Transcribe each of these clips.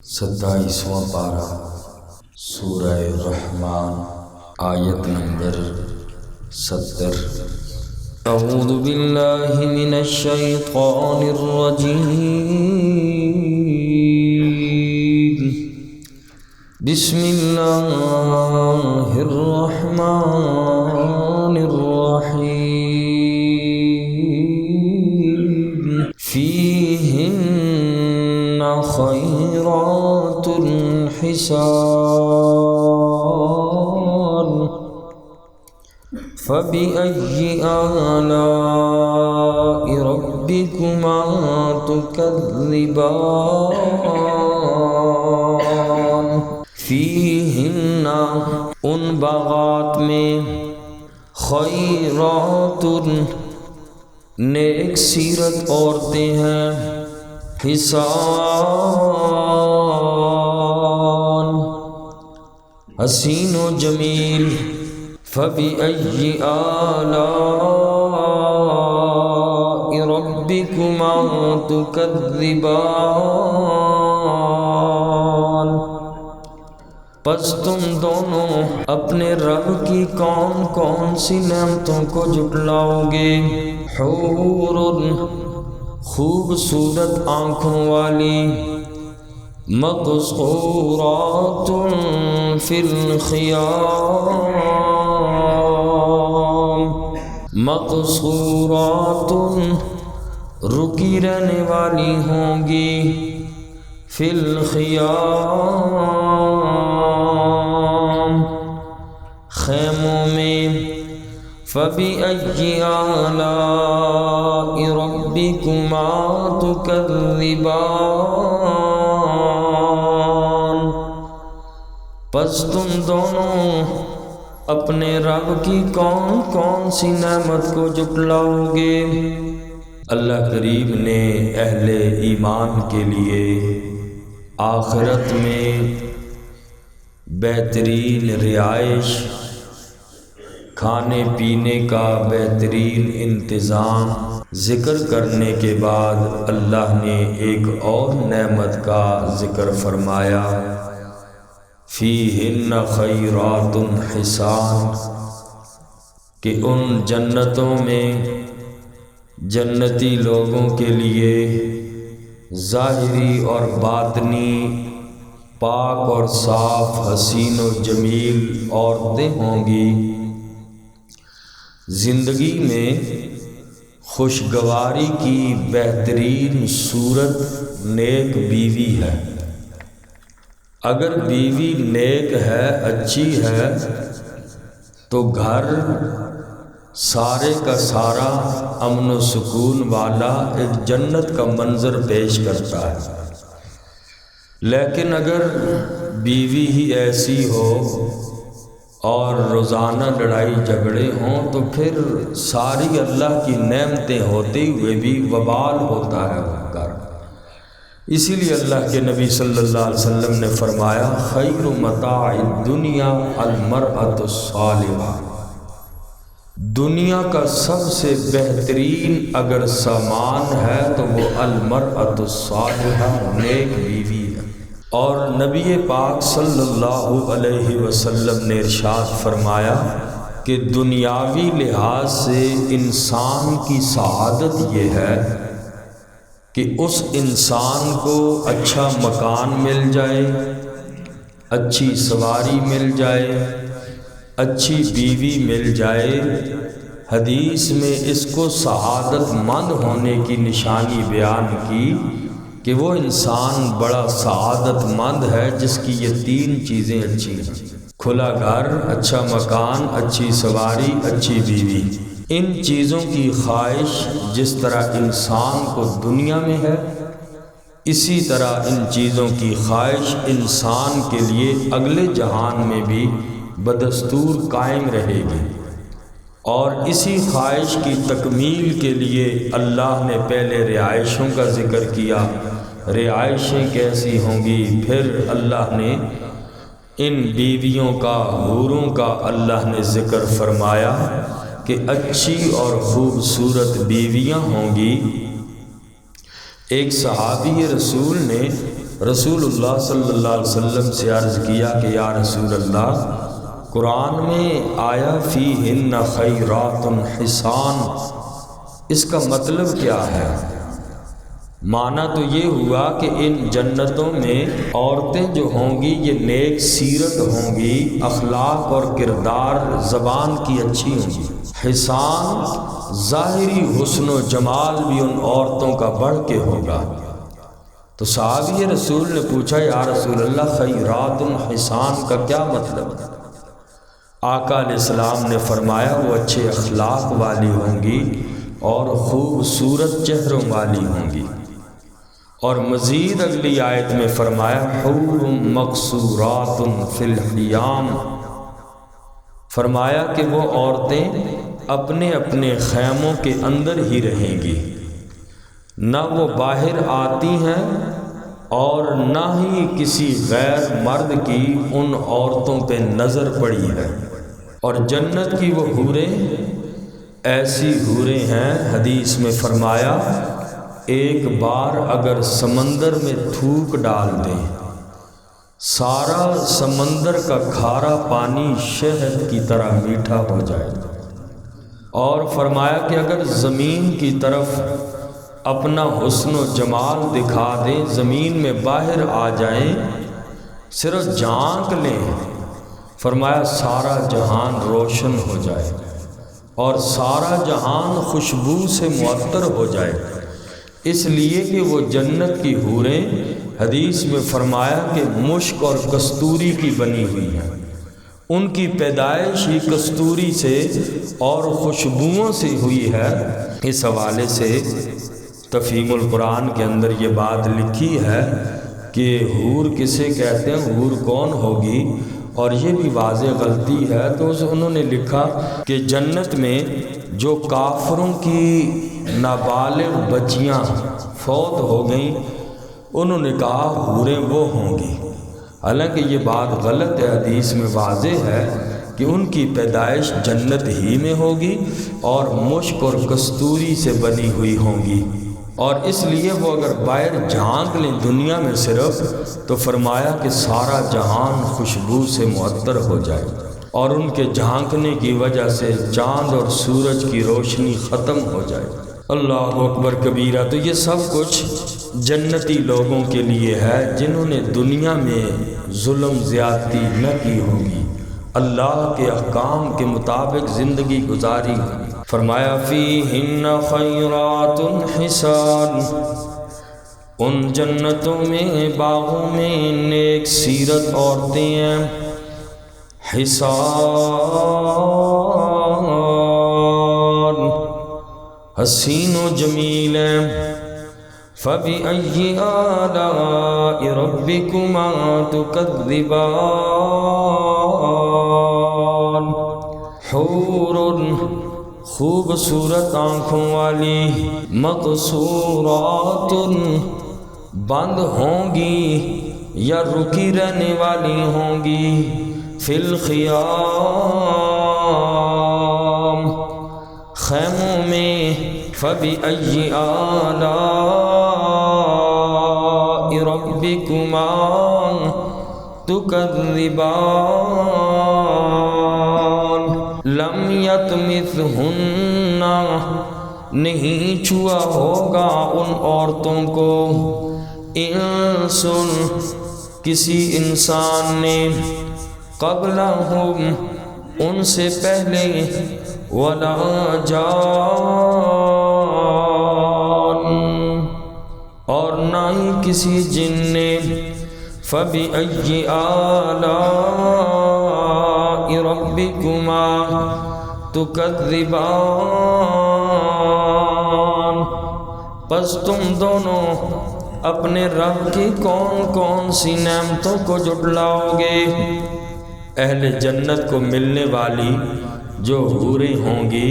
27واں پارہ سورہ رحمان آیت نمبر 70۔ اعوذ باللہ من الشیطان الرجیم، بسم اللہ الرحمن الرحیم، فیہن خیرات حسان، فبأي آلاء ربكما تكذبان، فیہن ان باغات میں خیرات نیک سیرت عورتیں ہیں، حسان حسین و جمیل، فبأي آلاء ربكما تكذبان، پس تم دونوں اپنے رب کی کون کون سی نعمتوں کو جھٹلاؤ گے؟ حور خوبصورت آنکھوں والی، مقصورات فی الخیام، مقصورات رکی رہنے والی ہوں گی، فی الخیام خیموں میں، فبأي آلاء ربكما تكذبان، پس تم دونوں اپنے رب کی کون کون سی نعمت کو جھٹلاؤ گے؟ اللہ کریم نے اہل ایمان کے لیے آخرت میں بہترین رہائش، کھانے پینے کا بہترین انتظام ذکر کرنے کے بعد اللہ نے ایک اور نعمت کا ذکر فرمایا، فیہن خیرات حسان، کہ ان جنتوں میں جنتی لوگوں کے لیے ظاہری اور باطنی پاک اور صاف حسین و جمیل عورتیں ہوں گی، زندگی میں خوشگواری کی بہترین صورت نیک بیوی ہے۔ اگر بیوی نیک ہے، اچھی ہے، تو گھر سارے کا سارا امن و سکون والا ایک جنت کا منظر پیش کرتا ہے۔ لیکن اگر بیوی ہی ایسی ہو اور روزانہ لڑائی جھگڑے ہوں تو پھر ساری اللہ کی نعمتیں ہوتے ہوئے بھی وبال ہوتا ہے گھر۔ اسی لیے اللہ کے نبی صلی اللہ علیہ وسلم نے فرمایا، خیر متاع الدنیا المرأۃ الصالحہ، دنیا کا سب سے بہترین اگر سامان ہے تو وہ المرأۃ الصالحہ، نیک بیوی ہے۔ اور نبی پاک صلی اللہ علیہ وسلم نے ارشاد فرمایا کہ دنیاوی لحاظ سے انسان کی سعادت یہ ہے کہ اس انسان کو اچھا مکان مل جائے، اچھی سواری مل جائے، اچھی بیوی مل جائے۔ حدیث میں اس کو سعادت مند ہونے کی نشانی بیان کی کہ وہ انسان بڑا سعادت مند ہے جس کی یہ تین چیزیں اچھی ہیں، کھلا گھر، اچھا مکان، اچھی سواری، اچھی بیوی۔ ان چیزوں کی خواہش جس طرح انسان کو دنیا میں ہے، اسی طرح ان چیزوں کی خواہش انسان کے لیے اگلے جہان میں بھی بدستور قائم رہے گی۔ اور اسی خواہش کی تکمیل کے لیے اللہ نے پہلے رہائشوں کا ذکر کیا، رہائشیں کیسی ہوں گی، پھر اللہ نے ان بیویوں کا، حوروں کا اللہ نے ذکر فرمایا کہ اچھی اور خوبصورت بیویاں ہوں گی۔ ایک صحابی رسول نے رسول اللہ صلی اللہ علیہ وسلم سے عرض کیا کہ یا رسول اللہ، قرآن میں آیا فیہن خیرات حسان، اس کا مطلب کیا ہے؟ معنی تو یہ ہوا کہ ان جنتوں میں عورتیں جو ہوں گی یہ نیک سیرت ہوں گی، اخلاق اور کردار زبان کی اچھی ہوں گی۔ حسان ظاہری حسن و جمال بھی ان عورتوں کا بڑھ کے ہوگا۔ تو صحابی رسول نے پوچھا یا رسول اللہ خیرات حسان کا کیا مطلب؟ آقا علیہ السلام نے فرمایا وہ اچھے اخلاق والی ہوں گی اور خوبصورت چہروں والی ہوں گی۔ اور مزید اگلی آیت میں فرمایا حور مقصورات فی الخیام، فرمایا کہ وہ عورتیں اپنے اپنے خیموں کے اندر ہی رہیں گی، نہ وہ باہر آتی ہیں اور نہ ہی کسی غیر مرد کی ان عورتوں پہ نظر پڑی ہے۔ اور جنت کی وہ حوریں ایسی حوریں ہیں، حدیث میں فرمایا ایک بار اگر سمندر میں تھوک ڈال دیں سارا سمندر کا کھارا پانی شہد کی طرح میٹھا ہو جائے۔ اور فرمایا کہ اگر زمین کی طرف اپنا حسن و جمال دکھا دیں، زمین میں باہر آ جائیں، صرف جھانک لیں، فرمایا سارا جہان روشن ہو جائے اور سارا جہان خوشبو سے معطر ہو جائے، اس لیے کہ وہ جنت کی حوریں حدیث میں فرمایا کہ مشک اور کستوری کی بنی ہوئی ہیں، ان کی پیدائش ہی کستوری سے اور خوشبوؤں سے ہوئی ہے۔ اس حوالے سے تفہیم القرآن کے اندر یہ بات لکھی ہے کہ حور کسے کہتے ہیں، حور کون ہوگی، اور یہ بھی واضح غلطی ہے۔ تو انہوں نے لکھا کہ جنت میں جو کافروں کی نابالغ بچیاں فوت ہو گئیں انہوں نے کہا حوریں وہ ہوں گی، حالانکہ یہ بات غلط ہے۔ حدیث میں واضح ہے کہ ان کی پیدائش جنت ہی میں ہوگی اور مشک اور کستوری سے بنی ہوئی ہوں گی، اور اس لیے وہ اگر باہر جھانک لیں دنیا میں صرف، تو فرمایا کہ سارا جہان خوشبو سے معطر ہو جائے، اور ان کے جھانکنے کی وجہ سے چاند اور سورج کی روشنی ختم ہو جائے۔ اللہ اکبر کبیرہ۔ تو یہ سب کچھ جنتی لوگوں کے لیے ہے جنہوں نے دنیا میں ظلم زیادتی نہ کی ہوگی، اللہ کے احکام کے مطابق زندگی گزاری ہوگی۔ فرمایا فیہن خیرات حسان، ان جنتوں میں باغوں میں نیک سیرت عورتیں ہیں، حسان حسین و جمیل ہیں۔ فَبِأَيِّ آلَاءِ رَبِّكُمَا تُكَذِّبَانِ، حور خوبصورت آنکھوں والی، مقصورات بند ہوں گی یا رکی رہنے والی ہوں گی، فی الخیام خیموں میں، فَبِأَيِّ آلَاءِ رَبِّكُمَا تُكَذِّبَانِ، لَمْ يَطْمِثْهُنَّ نہیں چھوا ہوگا ان عورتوں کو، انس کسی انسان نے، قبلہم ان سے پہلے، ولا جان اور نہ ہی کسی جن نے، فَبِأَيِّ آلَاءِ رَبِّكُمَا تُكَذِّبَانِ، پس تم دونوں اپنے رب کی کون کون سی نعمتوں کو جھٹلاؤ گے۔ اہل جنت کو ملنے والی جو حوریں ہوں گی،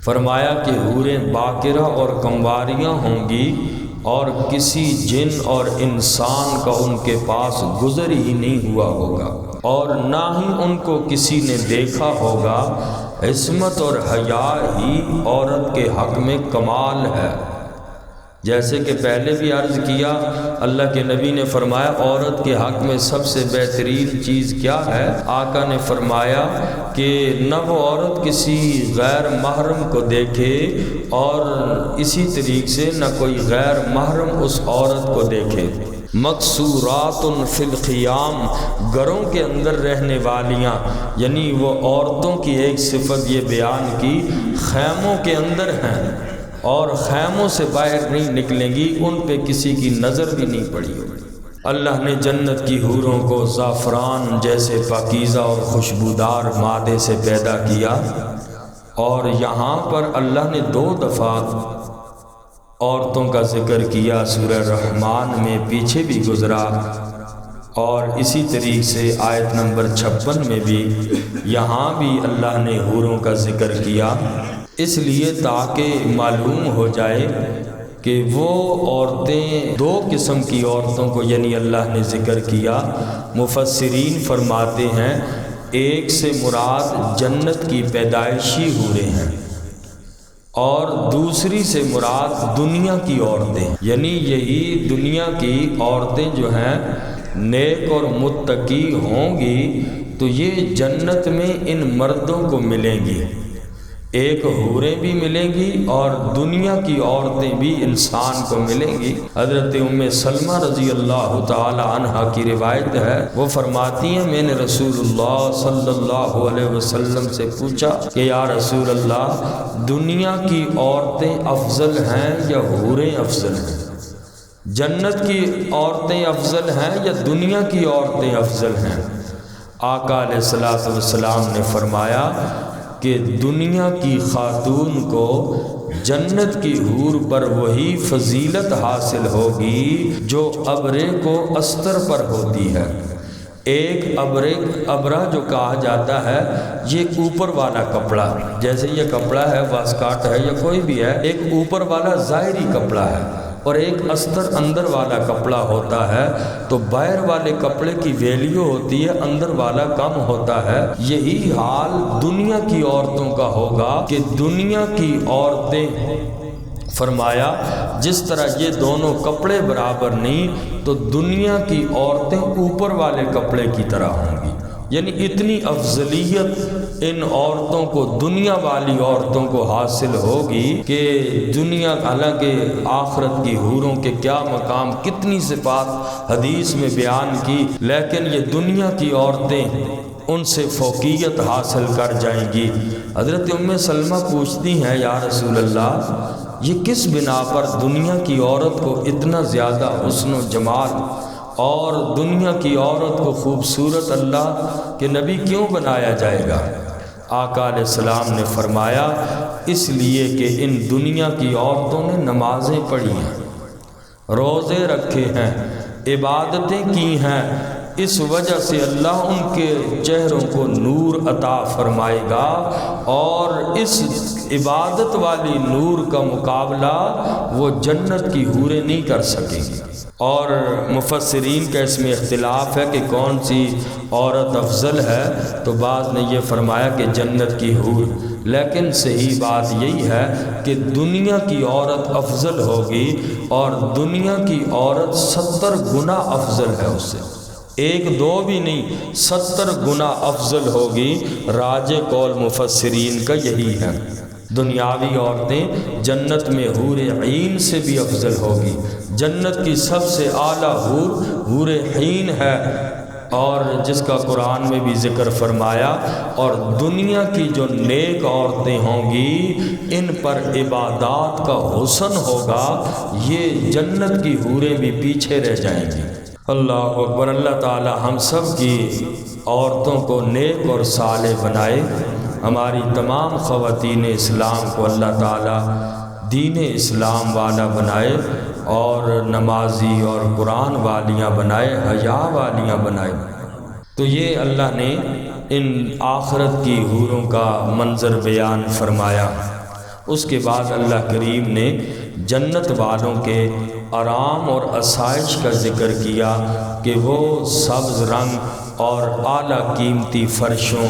فرمایا کہ حوریں باکرہ اور کمواریاں ہوں گی، اور کسی جن اور انسان کا ان کے پاس گزر ہی نہیں ہوا ہوگا، اور نہ ہی ان کو کسی نے دیکھا ہوگا۔ عصمت اور حیا ہی عورت کے حق میں کمال ہے۔ جیسے کہ پہلے بھی عرض کیا، اللہ کے نبی نے فرمایا عورت کے حق میں سب سے بہترین چیز کیا ہے؟ آقا نے فرمایا کہ نہ وہ عورت کسی غیر محرم کو دیکھے اور اسی طریقے سے نہ کوئی غیر محرم اس عورت کو دیکھے۔ مقصورات فی الخیام، گھروں کے اندر رہنے والیاں، یعنی وہ عورتوں کی ایک صفت یہ بیان کی خیموں کے اندر ہیں اور خیموں سے باہر نہیں نکلیں گی، ان پہ کسی کی نظر بھی نہیں پڑی ہوگی۔ اللہ نے جنت کی حوروں کو زعفران جیسے پاکیزہ اور خوشبودار مادے سے پیدا کیا، اور یہاں پر اللہ نے 2 دفعہ عورتوں کا ذکر کیا، سورہ رحمان میں پیچھے بھی گزرا اور اسی طریقے سے آیت نمبر 56 میں بھی، یہاں بھی اللہ نے حوروں کا ذکر کیا، اس لیے تاکہ معلوم ہو جائے کہ وہ عورتیں 2 قسم کی عورتوں کو یعنی اللہ نے ذکر کیا۔ مفسرین فرماتے ہیں ایک سے مراد جنت کی پیدائشی حوریں ہیں اور دوسری سے مراد دنیا کی عورتیں، یعنی یہی دنیا کی عورتیں جو ہیں نیک اور متقی ہوں گی تو یہ جنت میں ان مردوں کو ملیں گی، ایک حوریں بھی ملیں گی اور دنیا کی عورتیں بھی انسان کو ملیں گی۔ حضرت ام سلمہ رضی اللہ تعالی عنہا کی روایت ہے، وہ فرماتی ہیں میں نے رسول اللہ صلی اللہ علیہ وسلم سے پوچھا کہ یا رسول اللہ، دنیا کی عورتیں افضل ہیں یا حوریں افضل ہیں؟ جنت کی عورتیں افضل ہیں یا دنیا کی عورتیں افضل ہیں؟ آقا علیہ الصلوۃ والسلام نے فرمایا کہ دنیا کی خاتون کو جنت کی حور پر وہی فضیلت حاصل ہوگی جو ابرے کو استر پر ہوتی ہے۔ ایک ابرہ جو کہا جاتا ہے یہ اوپر والا کپڑا، جیسے یہ کپڑا ہے واسکاٹ ہے یا کوئی بھی ہے، ایک اوپر والا ظاہری کپڑا ہے اور ایک استر اندر والا کپڑا ہوتا ہے، تو باہر والے کپڑے کی ویلیو ہوتی ہے، اندر والا کم ہوتا ہے۔ یہی حال دنیا کی عورتوں کا ہوگا کہ دنیا کی عورتیں، فرمایا جس طرح یہ دونوں کپڑے برابر نہیں تو دنیا کی عورتیں اوپر والے کپڑے کی طرح ہوں گی، یعنی اتنی افضلیت ان عورتوں کو دنیا والی عورتوں کو حاصل ہوگی کہ دنیا، حالانکہ آخرت کی حوروں کے کیا مقام، کتنی صفات حدیث میں بیان کی، لیکن یہ دنیا کی عورتیں ان سے فوقیت حاصل کر جائیں گی۔ حضرت ام سلمہ پوچھتی ہیں یا رسول اللہ، یہ کس بنا پر دنیا کی عورت کو اتنا زیادہ حسن و جمال اور دنیا کی عورت کو خوبصورت اللہ کے نبی کیوں بنایا جائے گا؟ آقا علیہ السلام نے فرمایا اس لیے کہ ان دنیا کی عورتوں نے نمازیں پڑھی ہیں، روزے رکھے ہیں، عبادتیں کی ہیں، اس وجہ سے اللہ ان کے چہروں کو نور عطا فرمائے گا اور اس عبادت والی نور کا مقابلہ وہ جنت کی حوریں نہیں کر سکیں گی۔ اور مفسرین کا اس میں اختلاف ہے کہ کون سی عورت افضل ہے، تو بعض نے یہ فرمایا کہ جنت کی حور، لیکن صحیح بات یہی ہے کہ دنیا کی عورت افضل ہوگی اور دنیا کی عورت 70 گنا افضل ہے اس سے، 1-2 بھی نہیں، 70 گنا افضل ہوگی۔ راجح قول مفسرین کا یہی ہے۔ دنیاوی عورتیں جنت میں حور عین سے بھی افضل ہوگی، جنت کی سب سے اعلیٰ حور عین ہے، اور جس کا قرآن میں بھی ذکر فرمایا، اور دنیا کی جو نیک عورتیں ہوں گی ان پر عبادات کا حسن ہوگا، یہ جنت کی حوریں بھی پیچھے رہ جائیں گی۔ اللہ اکبر۔ اللہ تعالی ہم سب کی عورتوں کو نیک اور صالح بنائے، ہماری تمام خواتین اسلام کو اللہ تعالی دین اسلام والا بنائے اور نمازی اور قرآن والیاں بنائے، حیا والیاں بنائے۔ تو یہ اللہ نے ان آخرت کی حوروں کا منظر بیان فرمایا۔ اس کے بعد اللہ کریم نے جنت والوں کے آرام اور آسائش کا ذکر کیا کہ وہ سبز رنگ اور اعلیٰ قیمتی فرشوں،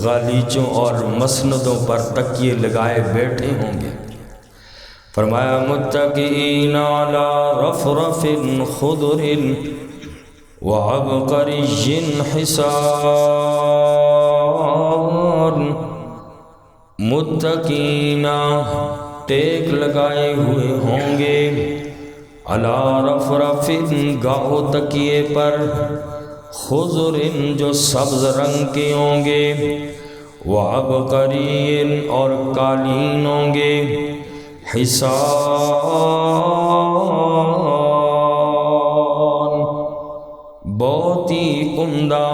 غالیچوں اور مسندوں پر تکیے لگائے بیٹھے ہوں گے۔ فرمایا متکئین علی رفرف خضر وعبقری حسان، متکئین ٹیک لگائے ہوئے ہوں گے، علی رفرف گاؤ تکیے پر، خضر جو سبز رنگ کے ہوں گے، وعبقری اور قالین ہوں گے، حسان بہت ہی عمدہ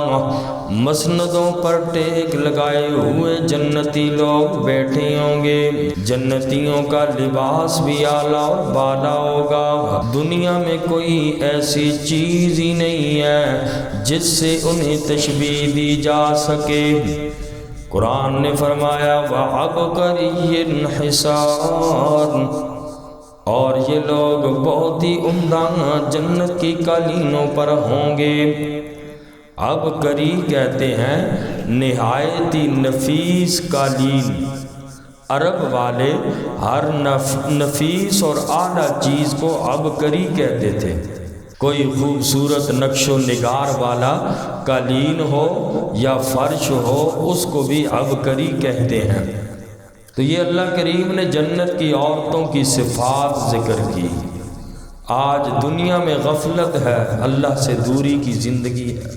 مسندوں پر ٹیک لگائے ہوئے جنتی لوگ بیٹھے ہوں گے۔ جنتیوں کا لباس بھی اعلیٰ اور بالا ہوگا۔ دنیا میں کوئی ایسی چیز ہی نہیں ہے جس سے انہیں تشبیہ دی جا سکے۔ قرآن نے فرمایا وَعَبْقَرِيٍّ حِسَانٍ، اور یہ لوگ بہت ہی عمدہ جنت کی قالینوں پر ہوں گے۔ عبقری کہتے ہیں نہایت ہی نفیس قالین۔ عرب والے ہر نفیس اور اعلیٰ چیز کو عبقری کہتے تھے۔ کوئی خوبصورت نقش و نگار والا قالین ہو یا فرش ہو، اس کو بھی عبقری کہتے ہیں۔ تو یہ اللہ کریم نے جنت کی عورتوں کی صفات ذکر کی۔ آج دنیا میں غفلت ہے، اللہ سے دوری کی زندگی ہے،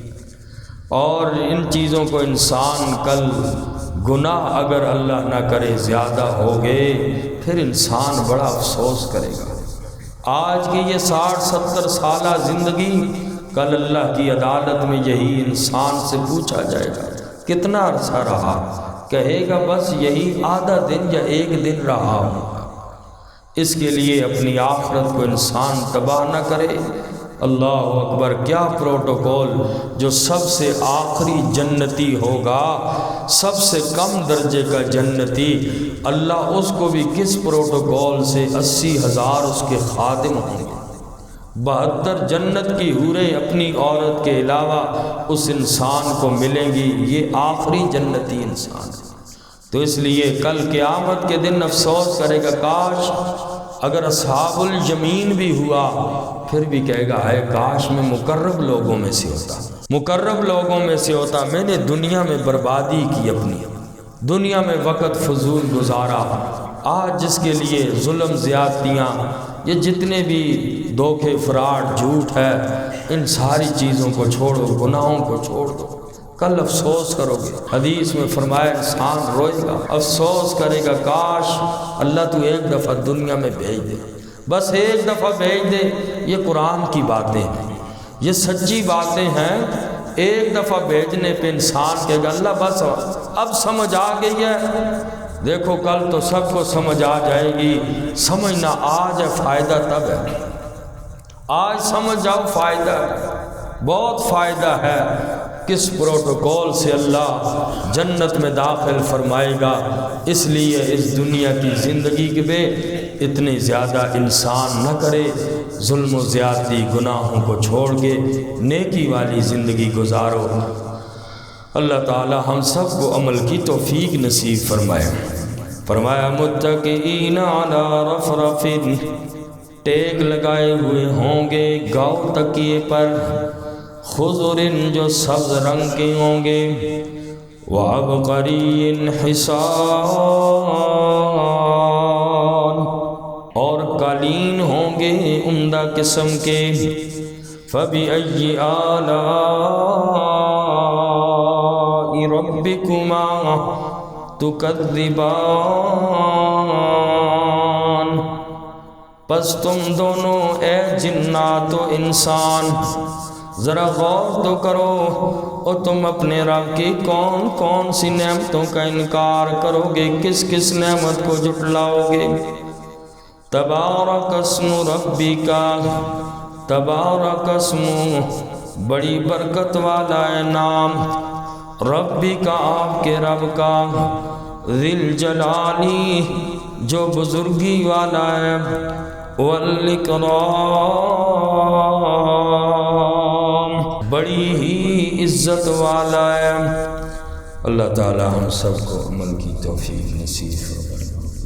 اور ان چیزوں کو انسان کل گناہ اگر اللہ نہ کرے زیادہ ہو گئے پھر انسان بڑا افسوس کرے گا۔ آج کی یہ 60-70 سالہ زندگی کل اللہ کی عدالت میں یہی انسان سے پوچھا جائے گا کتنا عرصہ رہا، کہے گا بس یہی آدھا دن یا ایک دن رہا ہوں۔ اس کے لیے اپنی آخرت کو انسان تباہ نہ کرے۔ اللہ اکبر، کیا پروٹوکول! جو سب سے آخری جنتی ہوگا، سب سے کم درجے کا جنتی، اللہ اس کو بھی کس پروٹوکول سے 80,000 اس کے خادم ہوں گے۔ 72 جنت کی حوریں اپنی عورت کے علاوہ اس انسان کو ملیں گی۔ یہ آخری جنتی انسان ہے۔ تو اس لیے کل قیامت کے دن افسوس کرے گا کاش اگر اصحاب الیمین بھی ہوا، پھر بھی کہے گا ہے کاش میں مقرب لوگوں میں سے ہوتا، مقرب لوگوں میں سے ہوتا۔ میں نے دنیا میں بربادی کی، اپنی دنیا میں وقت فضول گزارا۔ آج جس کے لیے ظلم، زیادتیاں، یہ جتنے بھی دھوکے، فراڈ، جھوٹ ہے، ان ساری چیزوں کو چھوڑو، گناہوں کو چھوڑ دو، کل افسوس کرو گے۔ حدیث میں فرمایا انسان روئے گا، افسوس کرے گا کاش اللہ تو ایک دفعہ دنیا میں بھیج دے، بس ایک دفعہ بھیج دے۔ یہ قرآن کی باتیں ہیں، یہ سچی باتیں ہیں۔ ایک دفعہ بھیجنے پہ انسان کہے گا اللہ بس اب سمجھ آ گئی ہے۔ دیکھو کل تو سب کو سمجھ آ جائے گی۔ سمجھنا آج ہے، فائدہ تب ہے۔ آج سمجھ جاؤ، فائدہ ہے، بہت فائدہ ہے۔ کس پروٹوکول سے اللہ جنت میں داخل فرمائے گا۔ اس لیے اس دنیا کی زندگی کے بے اتنے زیادہ انسان نہ کرے، ظلم و زیادتی، گناہوں کو چھوڑ کے نیکی والی زندگی گزارو۔ اللہ تعالی ہم سب کو عمل کی توفیق نصیب فرمائے۔ فرمایا متکئین علی رفرف، ٹیک لگائے ہوئے ہوں گے گاؤ تکیے پر، خضر جو سبز رنگ کے ہوں گے، وعبقری حسان اور قالین ہوں گے عمدہ قسم کے۔ فَبِأَيِّ آلَاءِ رَبِّكُمَا تُكَذِّبَانِ، پس تم دونوں اے جنات و انسان ذرا غور تو کرو، اور تم اپنے رب کی کون کون سی نعمتوں کا انکار کرو گے، کس کس نعمت کو جھٹلاؤ گے۔ تبارک اسم ربک، تبارک اسم بڑی برکت والا ہے نام، ربی کا آپ کے رب کا، ذی الجلالی جو بزرگی والا ہے، والاکرام بڑی ہی عزت والا ہے۔ اللہ تعالی ہم سب کو عمل کی توفیق نصیب فرمائے۔